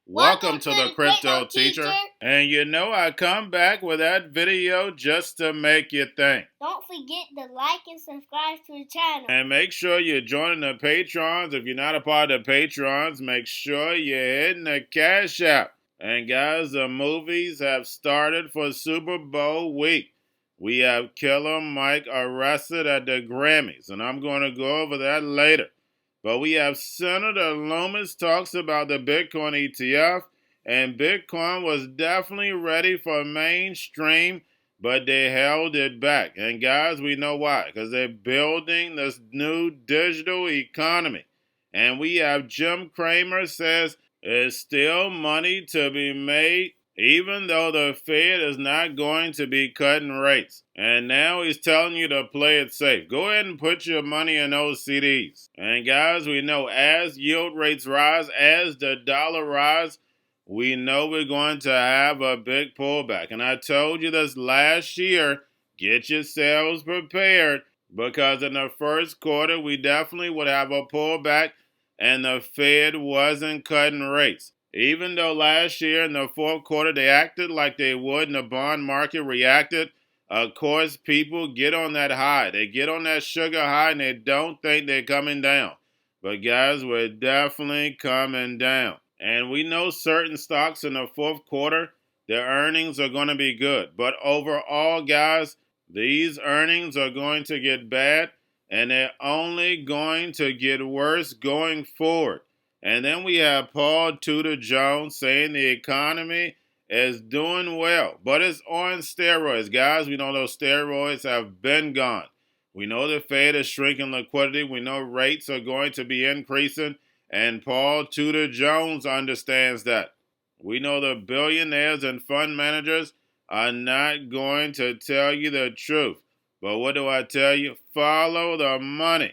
Welcome to the Crypto Teacher. And you know I come back with that video just to make you think. Don't forget to like and subscribe to the channel. And make sure you're joining the Patrons. If you're not a part of the Patrons, make sure you're hitting the Cash App. And guys, the movies have started for Super Bowl week. We have Killer Mike arrested at the Grammys, and I'm going to go over that later. But we have Senator Loomis talks about the Bitcoin ETF, and Bitcoin was definitely ready for mainstream, but they held it back. And guys, we know why, because they're building this new digital economy. And we have Jim Cramer says there's still money to be made, even though the Fed is not going to be cutting rates. And now he's telling you to play it safe. Go ahead and put your money in those CDs. And guys, we know as yield rates rise, as the dollar rise, we know we're going to have a big pullback. And I told you this last year, get yourselves prepared, because in the first quarter, we definitely would have a pullback, and the Fed wasn't cutting rates. Even though last year in the fourth quarter they acted like they would and the bond market reacted, of course people get on that high. They get on that sugar high and they don't think they're coming down. But guys, we're definitely coming down. And we know certain stocks in the fourth quarter, their earnings are going to be good. But overall, guys, these earnings are going to get bad, and they're only going to get worse going forward. And then we have Paul Tudor Jones saying the economy is doing well, but it's on steroids. Guys, we know those steroids have been gone. We know the Fed is shrinking liquidity. We know rates are going to be increasing, and Paul Tudor Jones understands that. We know the billionaires and fund managers are not going to tell you the truth. But what do I tell you? Follow the money.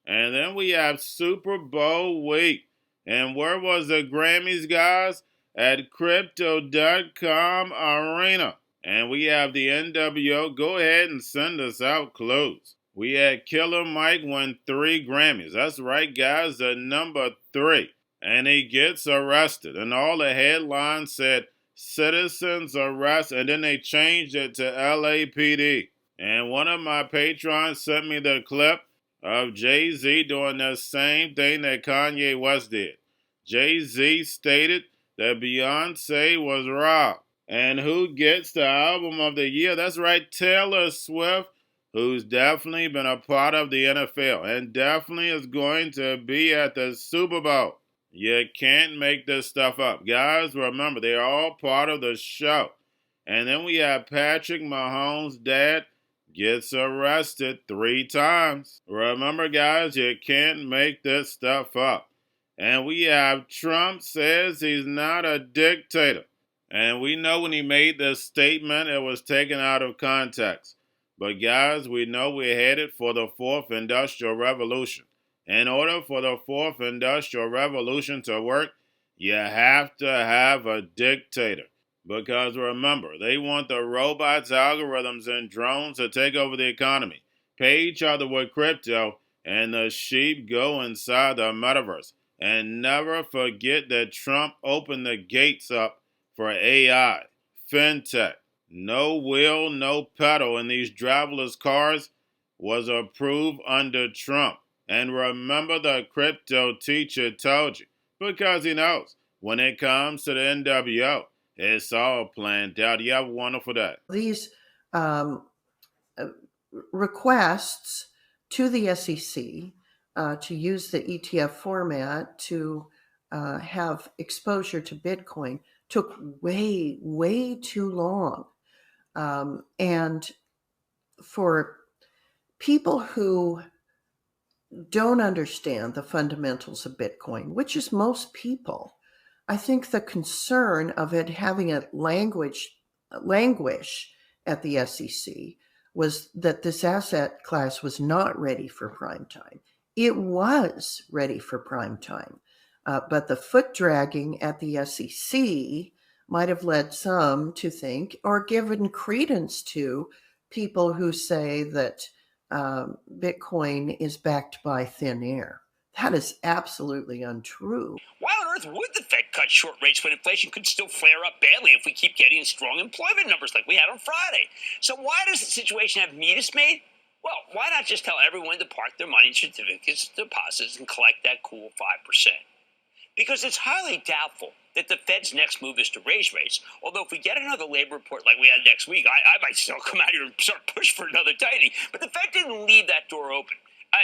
And then we have Super Bowl week. And where was the Grammys, guys? At Crypto.com Arena. And we have the NWO. Go ahead and send us out clues. We had Killer Mike win 3 Grammys. That's right, guys, the number 3. And he gets arrested. And all the headlines said, citizens arrest, and then they changed it to LAPD. And one of my patrons sent me the clip of Jay-Z doing the same thing that Kanye West did. Jay-Z stated that Beyonce was robbed. And who gets the album of the year? That's right, Taylor Swift, who's definitely been a part of the NFL and definitely is going to be at the Super Bowl. You can't make this stuff up. Guys, remember, they're all part of the show. And then we have Patrick Mahomes' dad gets arrested 3 times. Remember, guys, you can't make this stuff up. And we have Trump says he's not a dictator. And we know when he made this statement, it was taken out of context. But guys, we know we're headed for the 4th Industrial Revolution. In order for the 4th Industrial Revolution to work, you have to have a dictator. Because remember, they want the robots, algorithms, and drones to take over the economy, pay each other with crypto, and the sheep go inside the metaverse. And never forget that Trump opened the gates up for AI, fintech. No wheel, no pedal in these driverless cars was approved under Trump. And remember, the crypto teacher told you, because he knows when it comes to the NWO, it's all planned out. You have a wonderful day. These requests to the SEC to use the ETF format to have exposure to Bitcoin took way, way too long. And for people who don't understand the fundamentals of Bitcoin, which is most people, I think the concern of it having a languish at the SEC was that this asset class was not ready for prime time. It was ready for prime time, but the foot dragging at the SEC might have led some to think, or given credence to, people who say that Bitcoin is backed by thin air. That is absolutely untrue. Why on earth earth would the Fed cut short rates when inflation could still flare up badly if we keep getting strong employment numbers like we had on Friday? So why does the situation have me dismayed? Well, why not just tell everyone to park their money in certificates, deposits, and collect that cool 5%? Because it's highly doubtful that the Fed's next move is to raise rates. Although if we get another labor report like we had next week, I might still come out here and start push for another tightening. But the Fed didn't leave that door open.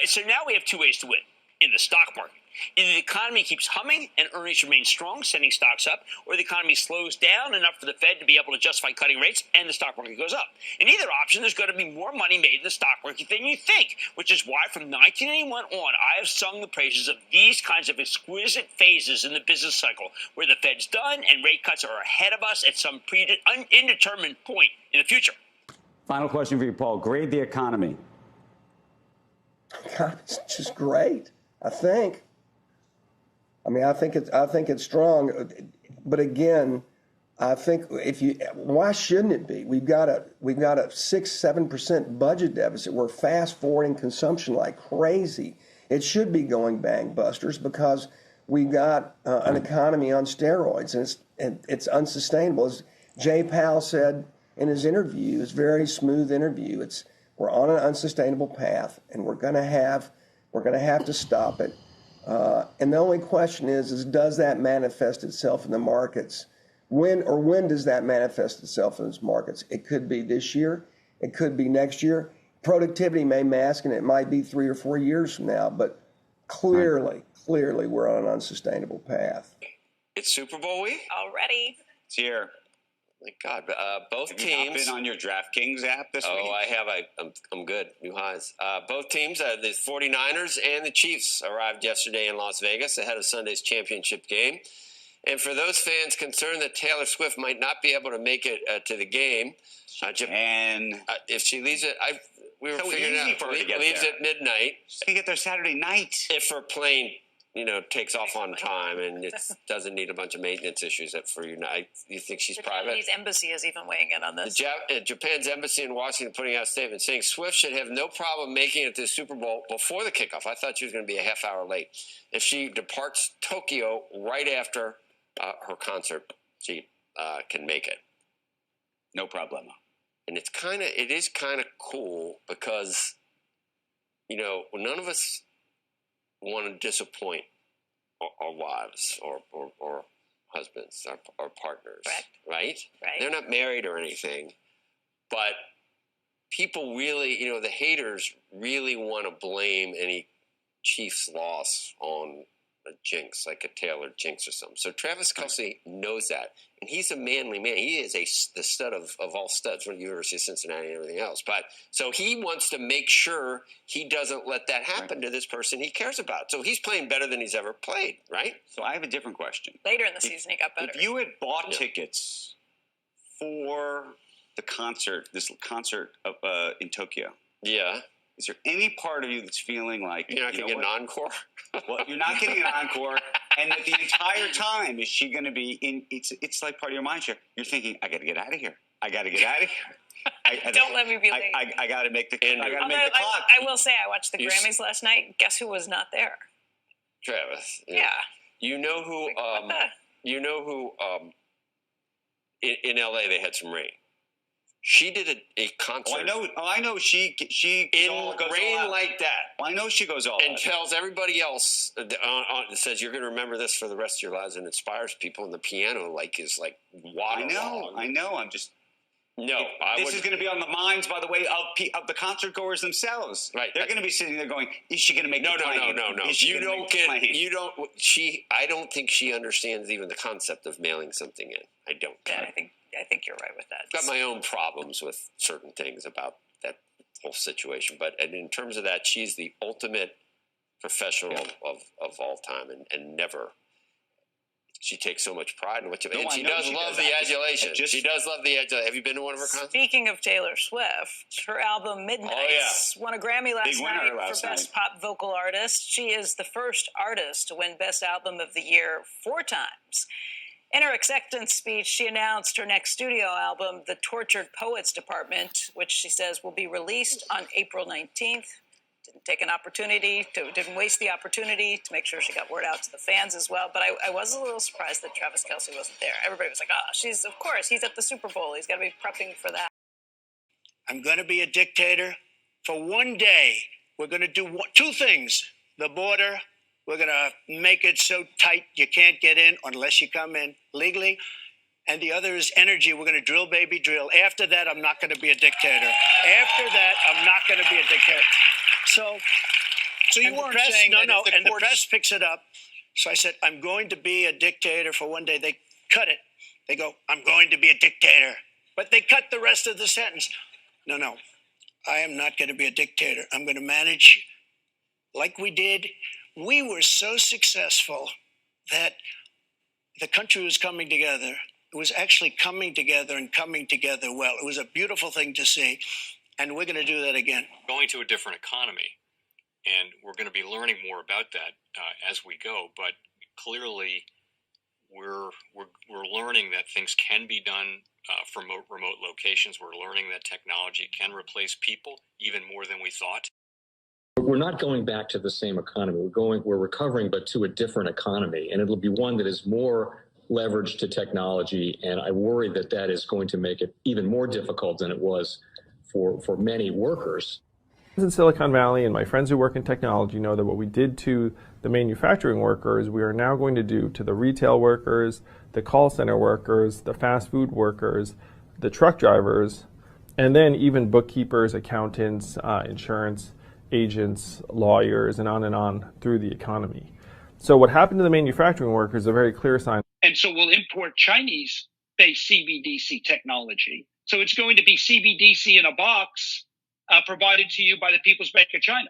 So now we have two ways to win in the stock market. Either the economy keeps humming and earnings remain strong, sending stocks up, or the economy slows down enough for the Fed to be able to justify cutting rates and the stock market goes up. In either option, there's going to be more money made in the stock market than you think, which is why from 1981 on, I have sung the praises of these kinds of exquisite phases in the business cycle, where the Fed's done and rate cuts are ahead of us at some indeterminate point in the future. Final question for you, Paul. Grade the economy. God, it's just great, I think. I mean, I think it's strong, but again, I think why shouldn't it be? We've got a 6-7% budget deficit. We're fast forwarding consumption like crazy. It should be going bangbusters because we've got an economy on steroids, and it's unsustainable. As Jay Powell said in his interview, his very smooth interview, we're on an unsustainable path, and we're going to have to stop it. And the only question is does that manifest itself in the markets? When does that manifest itself in those markets? It could be this year. It could be next year. Productivity may mask, and it might be 3 or 4 years from now. But clearly, we're on an unsustainable path. It's Super Bowl week already. It's here. My God, both Have teams. you not been on your DraftKings app this week? Oh, I have. I'm good. New highs. Both teams, the 49ers and the Chiefs, arrived yesterday in Las Vegas ahead of Sunday's championship game. And for those fans concerned that Taylor Swift might not be able to make it to the game, and if she leaves it, we were so figuring easy out. for her to get leaves there. at midnight. She can get there Saturday night. If her plane, takes off on time and it doesn't need a bunch of maintenance issues for you. You think she's private? Japanese embassy is even weighing in on this. Japan's embassy in Washington putting out a statement saying Swift should have no problem making it to the Super Bowl before the kickoff. I thought she was going to be a half hour late. If she departs Tokyo right after her concert, she can make it. No problemo. And it is kind of cool because, none of us want to disappoint our wives or husbands, our partners, Correct. right? Right. They're not married or anything, but people really, the haters really want to blame any Chiefs loss on a jinx, like a Taylor jinx or something. So Travis Kelce knows that, and he's a manly man. He is the stud of all studs from the University of Cincinnati and everything else. But so he wants to make sure he doesn't let that happen to this person he cares about. So he's playing better than he's ever played, right? So I have a different question. Later in the season, he got better. If you had bought tickets for this concert in Tokyo, Yeah. is there any part of you that's feeling like You're not going to get an encore? Well, you're not getting an encore, and that the entire time is she going to be in? It's like part of your mind share. You're thinking, I got to get out of here. I got to get out of here. Don't let me be late. I got to make the. I got to Although make the clock. I will say, I watched the Grammys last night. Guess who was not there? Travis. Yeah. You know who? What the? In L.A. they had some rain. She did a concert. I know. She in goes rain all out. like that. I know she goes all and out. tells everybody else says you're going to remember this for the rest of your lives, and inspires people. And the piano is waterlogged. I know. I'm just. No, this is going to be on the minds, by the way, of the concert goers themselves. Right, they're going to be sitting there going, "Is she going to make no, the plane? No. Is she You gonna don't make the get. plane?" You don't. I don't think she understands even the concept of mailing something in. I don't. Yeah, I think you're right with that. I've got my own problems with certain things about that whole situation, but in terms of that, she's the ultimate professional of all time, and never. She takes so much pride in what she does. And she does love the adulation. She does love the adulation. Have you been to one of her concerts? Speaking of Taylor Swift, her album Midnights won a Grammy last night for Best Pop Vocal Artist. She is the first artist to win Best Album of the Year 4 times. In her acceptance speech, she announced her next studio album, The Tortured Poets Department, which she says will be released on April 19th. didn't take an opportunity didn't waste the opportunity to make sure she got word out to the fans as well. But I was a little surprised that Travis Kelce wasn't there. Everybody was like, oh, of course, he's at the Super Bowl. He's got to be prepping for that. I'm going to be a dictator for one day. We're going to do two things. The border, we're going to make it so tight you can't get in unless you come in legally. And the other is energy. We're going to drill, baby, drill. After that, I'm not going to be a dictator. After that, I'm not going to be a dictator. So you weren't saying that the press picks it up. So I said, I'm going to be a dictator for one day. They cut it. They go, I'm going to be a dictator. But they cut the rest of the sentence. No, I am not going to be a dictator. I'm going to manage like we did. We were so successful that the country was coming together. It was actually coming together and coming together well. It was a beautiful thing to see, and we're going to do that again. Going to a different economy, and we're going to be learning more about that as we go. But clearly, we're learning that things can be done from remote locations. We're learning that technology can replace people even more than we thought. We're not going back to the same economy. We're recovering, but to a different economy, and it'll be one that is more leveraged to technology. And I worry that that is going to make it even more difficult than it was for many workers. In Silicon Valley, and my friends who work in technology know that what we did to the manufacturing workers, we are now going to do to the retail workers, the call center workers, the fast food workers, the truck drivers, and then even bookkeepers, accountants, insurance agents, lawyers, and on through the economy. So what happened to the manufacturing workers is a very clear sign. And so we'll import Chinese-based CBDC technology. So it's going to be CBDC in a box provided to you by the People's Bank of China.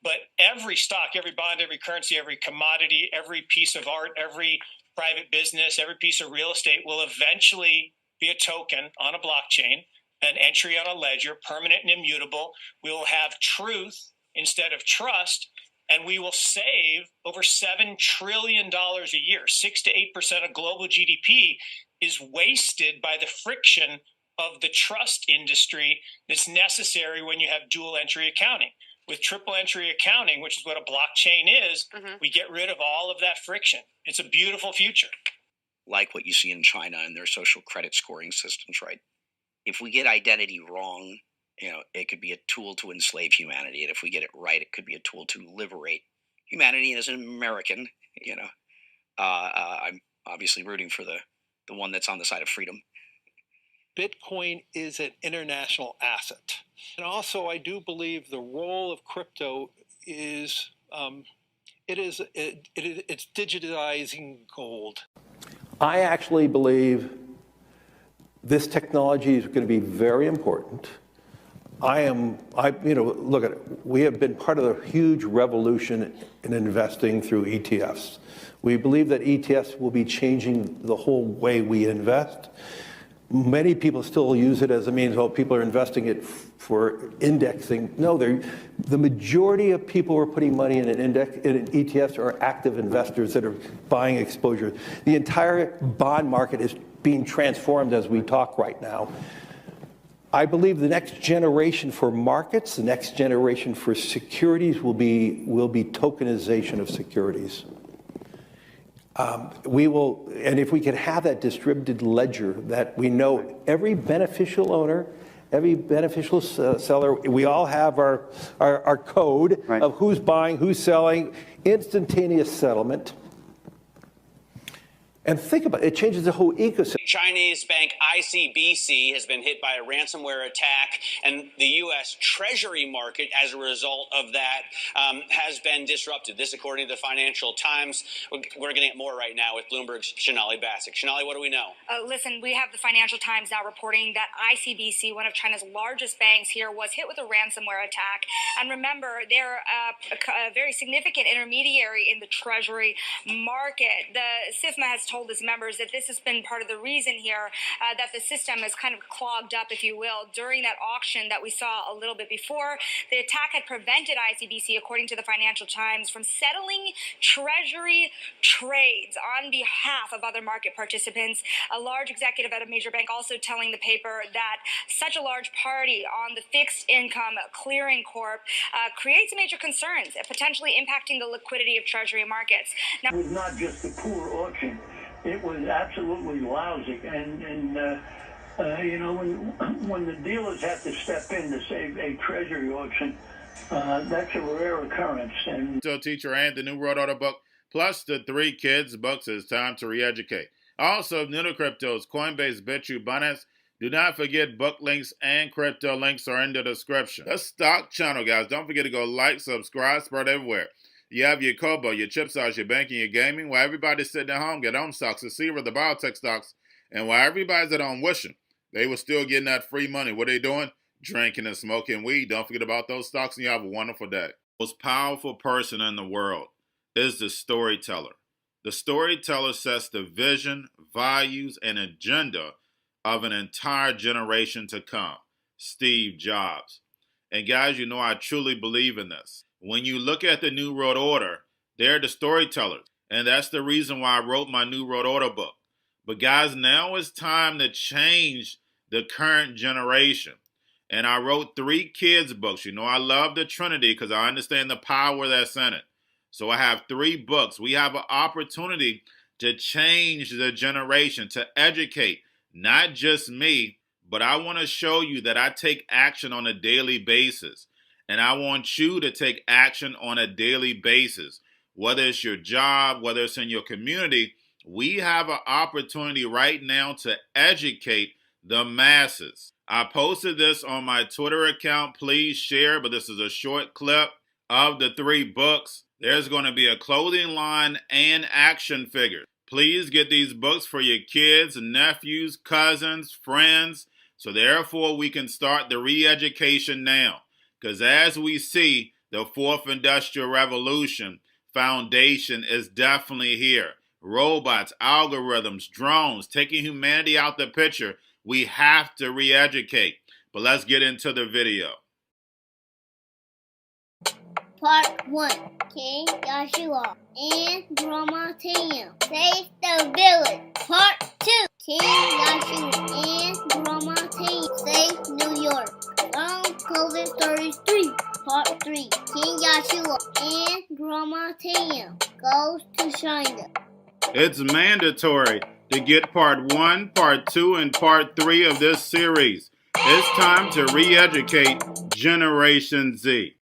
But every stock, every bond, every currency, every commodity, every piece of art, every private business, every piece of real estate will eventually be a token on a blockchain, an entry on a ledger, permanent and immutable. We will have truth instead of trust, and we will save over $7 trillion a year. 6 to 8% of global GDP is wasted by the friction of the trust industry that's necessary when you have dual entry accounting. With triple entry accounting, which is what a blockchain is, we get rid of all of that friction. It's a beautiful future. Like what you see in China and their social credit scoring systems, right? If we get identity wrong, it could be a tool to enslave humanity. And if we get it right, it could be a tool to liberate humanity. And as an American, I'm obviously rooting for the one that's on the side of freedom. Bitcoin is an international asset. And also, I do believe the role of crypto is, it's digitizing gold. I actually believe this technology is going to be very important. Look at it. We have been part of the huge revolution in investing through ETFs. We believe that ETFs will be changing the whole way we invest. Many people still use it as a means, people are investing it for indexing. No, the majority of people who are putting money in in ETFs are active investors that are buying exposure. The entire bond market is being transformed as we talk right now. I believe the next generation for markets, the next generation for securities will be tokenization of securities. And if we could have that distributed ledger that we know every beneficial owner, every beneficial seller, we all have our code of who's buying, who's selling, instantaneous settlement. And think about it, it changes the whole ecosystem. Chinese bank ICBC has been hit by a ransomware attack, and the U.S. Treasury market, as a result of that, has been disrupted. This, according to the Financial Times. We're getting at more right now with Bloomberg's Shonali Bassick. Shonali, what do we know? Listen, we have the Financial Times now reporting that ICBC, one of China's largest banks here, was hit with a ransomware attack. And remember, they're a very significant intermediary in the Treasury market. The SIFMA has told his members that this has been part of the reason here that the system is kind of clogged up, if you will. During that auction that we saw a little bit before, the attack had prevented ICBC, according to the Financial Times, from settling Treasury trades on behalf of other market participants. A large executive at a major bank also telling the paper that such a large party on the fixed income clearing corp creates major concerns, potentially impacting the liquidity of Treasury markets. Now, it was not just a poor auction. It was absolutely lousy. And you know, when the dealers have to step in to save a Treasury auction, that's a rare occurrence. And Cryptoteacher and the New World Order book, plus the 3 kids books, It's Time to Re-Educate. Also, new to cryptos, Coinbase, Bitrue, Binance. Do not forget book links and crypto links are in the description. The stock channel, guys. Don't forget to go like, subscribe, spread everywhere. You have your Kobo, your chip stocks, your banking, your gaming. While everybody's sitting at home, get home stocks, the Seaver, the biotech stocks. And while everybody's at home wishing they were still getting that free money, what are they doing? Drinking and smoking weed. Don't forget about those stocks, and you have a wonderful day. The most powerful person in the world is the storyteller. The storyteller sets the vision, values, and agenda of an entire generation to come. Steve Jobs. And guys, you know I truly believe in this. When you look at the New World Order, they're the storytellers. And that's the reason why I wrote my New World Order book. But guys, now it's time to change the current generation. And I wrote 3 kids books. You know I love the Trinity because I understand the power that's in it. So I have 3 books. We have an opportunity to change the generation, to educate, not just me, but I want to show you that I take action on a daily basis. And I want you to take action on a daily basis. Whether it's your job, whether it's in your community, we have an opportunity right now to educate the masses. I posted this on my Twitter account. Please share, but this is a short clip of the 3 books. There's going to be a clothing line and action figures. Please get these books for your kids, nephews, cousins, friends, so therefore we can start the re-education now. Because as we see, the 4th Industrial Revolution foundation is definitely here. Robots, algorithms, drones, taking humanity out the picture. We have to re-educate. But let's get into the video. Part 1. King Joshua and Grandma Tam save the village. Part 2. King Joshua and Grandma Tam save New York from COVID 33. Part 3. King Joshua and Grandma Tam goes to China. It's mandatory to get part 1, part 2, and part 3 of this series. It's time to re-educate Generation Z.